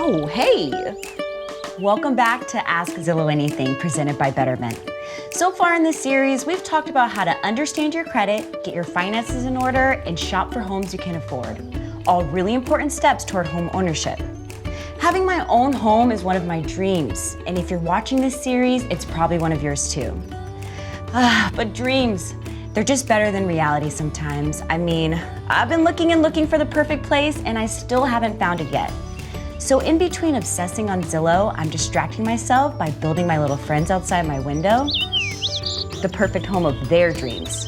Oh, hey! Welcome back to Ask Zillow Anything, presented by Betterment. So far in this series, we've talked about how to understand your credit, get your finances in order, and shop for homes you can afford. All really important steps toward home ownership. Having my own home is one of my dreams, and if you're watching this series, it's probably one of yours too. But dreams, they're just better than reality sometimes. I mean, I've been looking and looking for the perfect place, and I still haven't found it yet. So in between obsessing on Zillow, I'm distracting myself by building my little friends outside my window the perfect home of their dreams.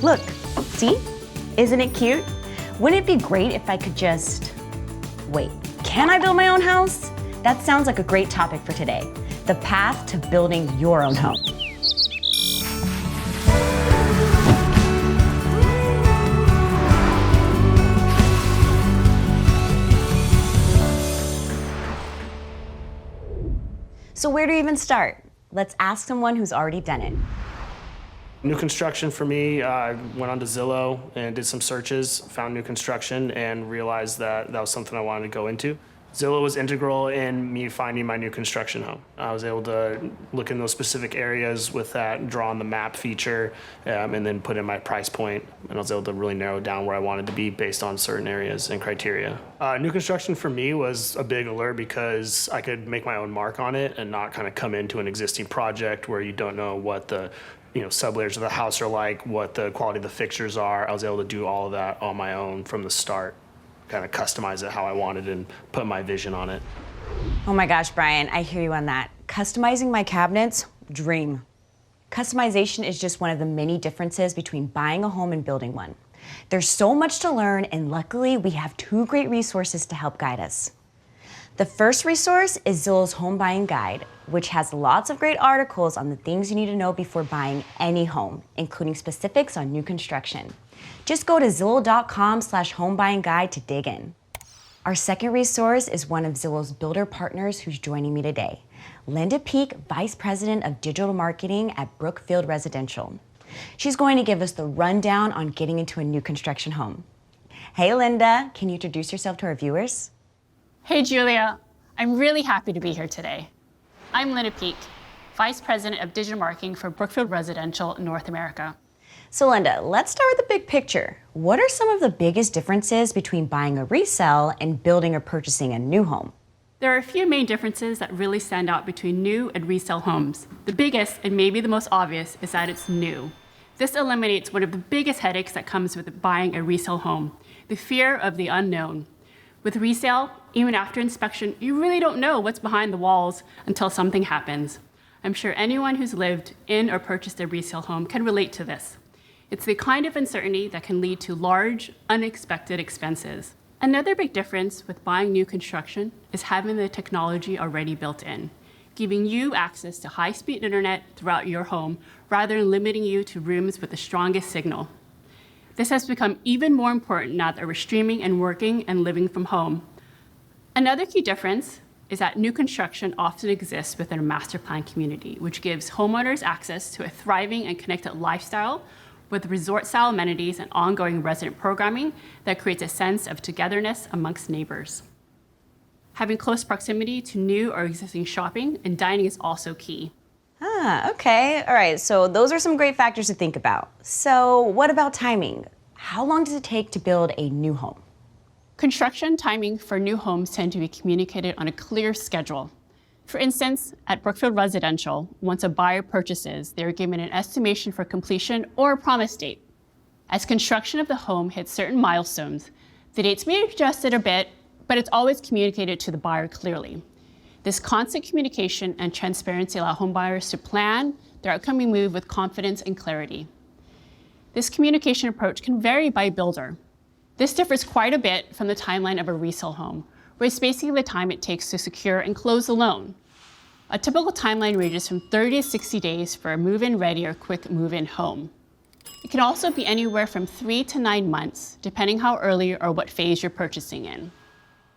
Look, see? Isn't it cute? Wouldn't it be great if I could just... Wait, can I build my own house? That sounds like a great topic for today. The path to building your own home. So where do you even start? Let's ask someone who's already done it. New construction for me, I went onto Zillow and did some searches, found new construction, and realized that that was something I wanted to go into. Zillow was integral in me finding my new construction home. I was able to look in those specific areas with that draw on the map feature, and then put in my price point, and I was able to really narrow down where I wanted to be based on certain areas and criteria. New construction for me was a big alert because I could make my own mark on it and not kind of come into an existing project where you don't know what the sublayers of the house are like, what the quality of the fixtures are. I was able to do all of that on my own from the start, kind of customize it how I wanted and put my vision on it. Oh my gosh, Brian, I hear you on that. Customizing my cabinets, dream. Customization is just one of the many differences between buying a home and building one. There's so much to learn, and luckily we have two great resources to help guide us. The first resource is Zillow's Home Buying Guide, which has lots of great articles on the things you need to know before buying any home, including specifics on new construction. Just go to zillow.com/homebuyingguide to dig in. Our second resource is one of Zillow's builder partners who's joining me today, Linda Peak, Vice President of Digital Marketing at Brookfield Residential. She's going to give us the rundown on getting into a new construction home. Hey Linda, can you introduce yourself to our viewers? Hey Julia, I'm really happy to be here today. I'm Linda Peak, Vice President of Digital Marketing for Brookfield Residential North America. So Linda, let's start with the big picture. What are some of the biggest differences between buying a resale and building or purchasing a new home? There are a few main differences that really stand out between new and resale homes. The biggest, and maybe the most obvious, is that it's new. This eliminates one of the biggest headaches that comes with buying a resale home, the fear of the unknown. With resale, even after inspection, you really don't know what's behind the walls until something happens. I'm sure anyone who's lived in or purchased a resale home can relate to this. It's the kind of uncertainty that can lead to large, unexpected expenses. Another big difference with buying new construction is having the technology already built in, giving you access to high-speed internet throughout your home rather than limiting you to rooms with the strongest signal. This has become even more important now that we're streaming and working and living from home. Another key difference is that new construction often exists within a master plan community, which gives homeowners access to a thriving and connected lifestyle with resort-style amenities and ongoing resident programming that creates a sense of togetherness amongst neighbors. Having close proximity to new or existing shopping and dining is also key. Okay. All right, so those are some great factors to think about. So what about timing? How long does it take to build a new home? Construction timing for new homes tend to be communicated on a clear schedule. For instance, at Brookfield Residential, once a buyer purchases, they are given an estimation for completion or a promise date. As construction of the home hits certain milestones, the dates may be adjusted a bit, but it's always communicated to the buyer clearly. This constant communication and transparency allow homebuyers to plan their upcoming move with confidence and clarity. This communication approach can vary by builder. This differs quite a bit from the timeline of a resale home, where it's basically the time it takes to secure and close the loan. A typical timeline ranges from 30 to 60 days for a move-in ready or quick move-in home. It can also be anywhere from 3 to 9 months, depending how early or what phase you're purchasing in.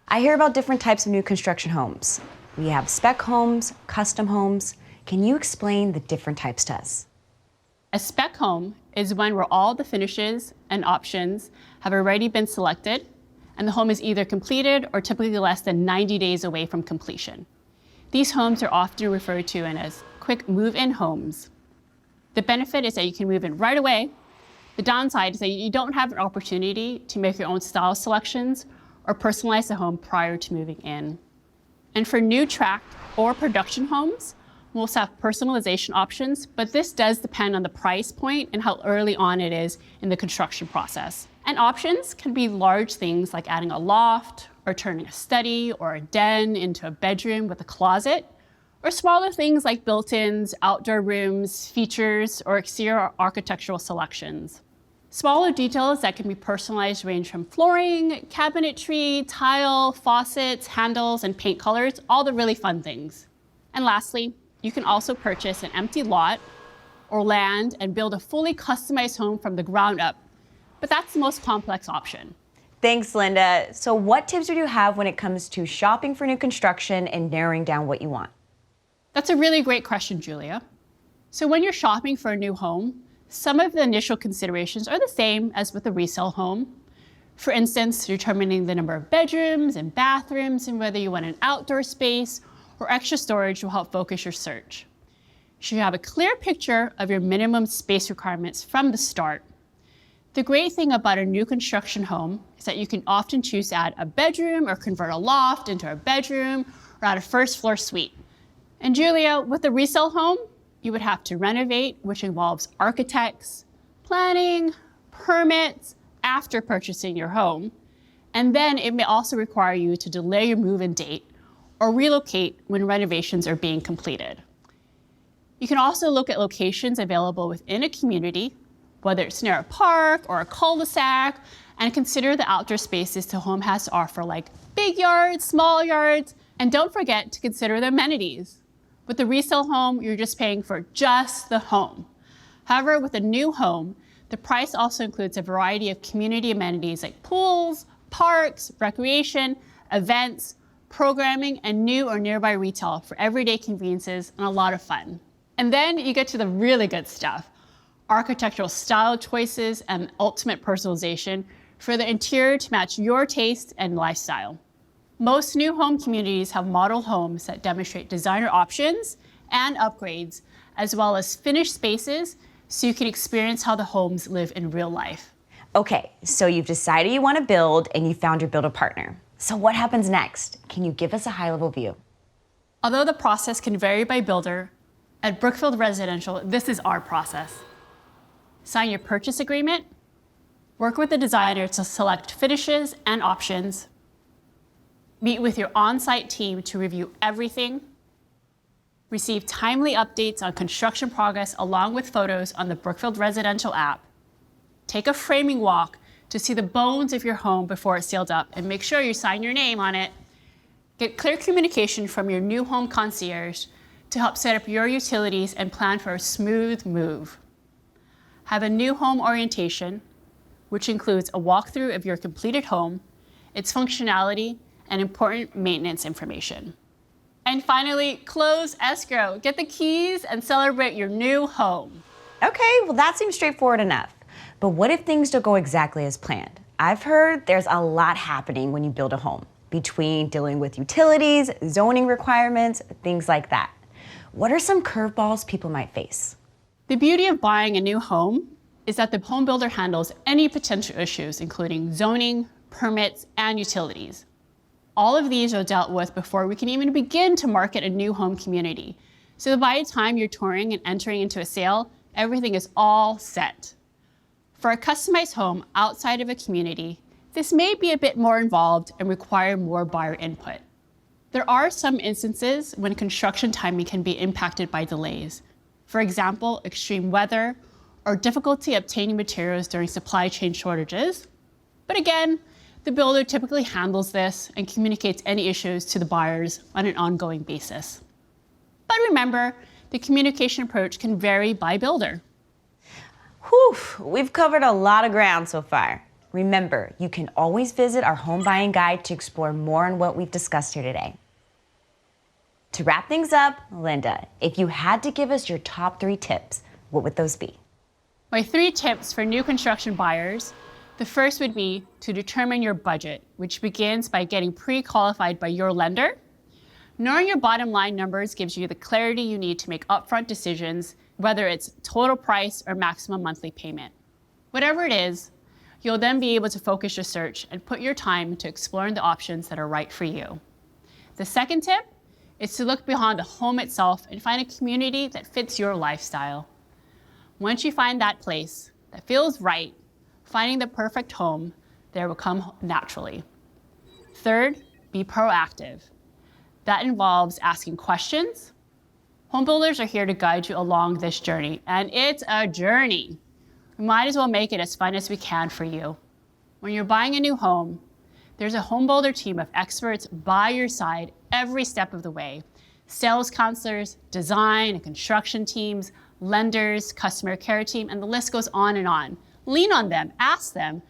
I hear about different types of new construction homes. We have spec homes, custom homes. Can you explain the different types to us? A spec home is one where all the finishes and options have already been selected, and the home is either completed or typically less than 90 days away from completion. These homes are often referred to as quick move-in homes. The benefit is that you can move in right away. The downside is that you don't have an opportunity to make your own style selections or personalize the home prior to moving in. And for new tract or production homes, we'll also have personalization options, but this does depend on the price point and how early on it is in the construction process. And options can be large things like adding a loft, or turning a study or a den into a bedroom with a closet, or smaller things like built-ins, outdoor rooms, features, or exterior architectural selections. Smaller details that can be personalized range from flooring, cabinetry, tile, faucets, handles, and paint colors, all the really fun things. And lastly, you can also purchase an empty lot or land and build a fully customized home from the ground up, but that's the most complex option. Thanks, Linda. So what tips would you have when it comes to shopping for new construction and narrowing down what you want? That's a really great question, Julia. So when you're shopping for a new home, some of the initial considerations are the same as with a resale home. For instance, determining the number of bedrooms and bathrooms and whether you want an outdoor space or extra storage will help focus your search. You should have a clear picture of your minimum space requirements from the start. The great thing about a new construction home is that you can often choose to add a bedroom or convert a loft into a bedroom or add a first floor suite. And Julia, with a resale home, you would have to renovate, which involves architects, planning, permits after purchasing your home. And then it may also require you to delay your move-in date or relocate when renovations are being completed. You can also look at locations available within a community, whether it's near a park or a cul-de-sac, and consider the outdoor spaces the home has to offer, like big yards, small yards, and don't forget to consider the amenities. With a resale home, you're just paying for just the home. However, with a new home, the price also includes a variety of community amenities like pools, parks, recreation, events, programming, and new or nearby retail for everyday conveniences and a lot of fun. And then you get to the really good stuff: architectural style choices and ultimate personalization for the interior to match your taste and lifestyle. Most new home communities have model homes that demonstrate designer options and upgrades, as well as finished spaces, so you can experience how the homes live in real life. Okay, so you've decided you want to build and you found your builder partner. So what happens next? Can you give us a high-level view? Although the process can vary by builder, at Brookfield Residential, this is our process. Sign your purchase agreement, work with the designer to select finishes and options, meet with your on-site team to review everything, receive timely updates on construction progress along with photos on the Brookfield Residential app, take a framing walk to see the bones of your home before it's sealed up and make sure you sign your name on it, get clear communication from your new home concierge to help set up your utilities and plan for a smooth move. Have a new home orientation, which includes a walkthrough of your completed home, its functionality, and important maintenance information. And finally, close escrow. Get the keys and celebrate your new home. Okay, well that seems straightforward enough. But what if things don't go exactly as planned? I've heard there's a lot happening when you build a home, between dealing with utilities, zoning requirements, things like that. What are some curveballs people might face? The beauty of buying a new home is that the home builder handles any potential issues, including zoning, permits, and utilities. All of these are dealt with before we can even begin to market a new home community. So by the time you're touring and entering into a sale, everything is all set. For a customized home outside of a community, this may be a bit more involved and require more buyer input. There are some instances when construction timing can be impacted by delays. For example, extreme weather or difficulty obtaining materials during supply chain shortages. But again, the builder typically handles this and communicates any issues to the buyers on an ongoing basis. But remember, the communication approach can vary by builder. Whew, we've covered a lot of ground so far. Remember, you can always visit our home buying guide to explore more on what we've discussed here today. To wrap things up, Linda, if you had to give us your top 3 tips, what would those be? My 3 tips for new construction buyers: The first would be to determine your budget, which begins by getting pre-qualified by your lender. Knowing your bottom line numbers gives you the clarity you need to make upfront decisions, whether it's total price or maximum monthly payment. Whatever it is, you'll then be able to focus your search and put your time into exploring the options that are right for you. The second tip is to look beyond the home itself and find a community that fits your lifestyle. Once you find that place that feels right, finding the perfect home there will come naturally. Third, be proactive. That involves asking questions. Home builders are here to guide you along this journey, and it's a journey. We might as well make it as fun as we can for you. When you're buying a new home, there's a home builder team of experts by your side every step of the way. Sales counselors, design and construction teams, lenders, customer care team, and the list goes on and on. Lean on them, ask them.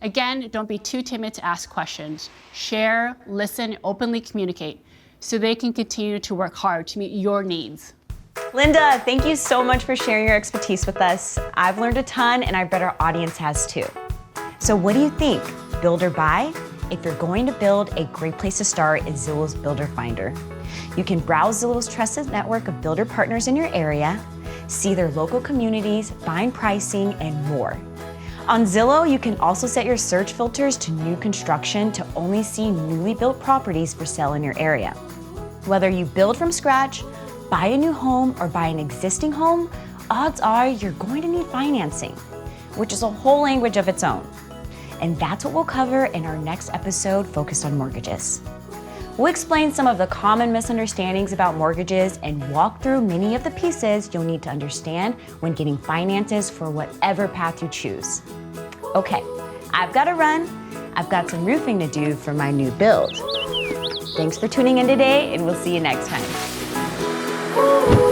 Again, don't be too timid to ask questions. Share, listen, openly communicate so they can continue to work hard to meet your needs. Linda, thank you so much for sharing your expertise with us. I've learned a ton, and I bet our audience has too. So what do you think? Build or buy? If you're going to build, a great place to start is Zillow's Builder Finder. You can browse Zillow's trusted network of builder partners in your area, see their local communities, find pricing, and more. On Zillow, you can also set your search filters to new construction to only see newly built properties for sale in your area. Whether you build from scratch, buy a new home, or buy an existing home, odds are you're going to need financing, which is a whole language of its own. And that's what we'll cover in our next episode focused on mortgages. We'll explain some of the common misunderstandings about mortgages and walk through many of the pieces you'll need to understand when getting finances for whatever path you choose. Okay, I've got to run. I've got some roofing to do for my new build. Thanks for tuning in today, and we'll see you next time.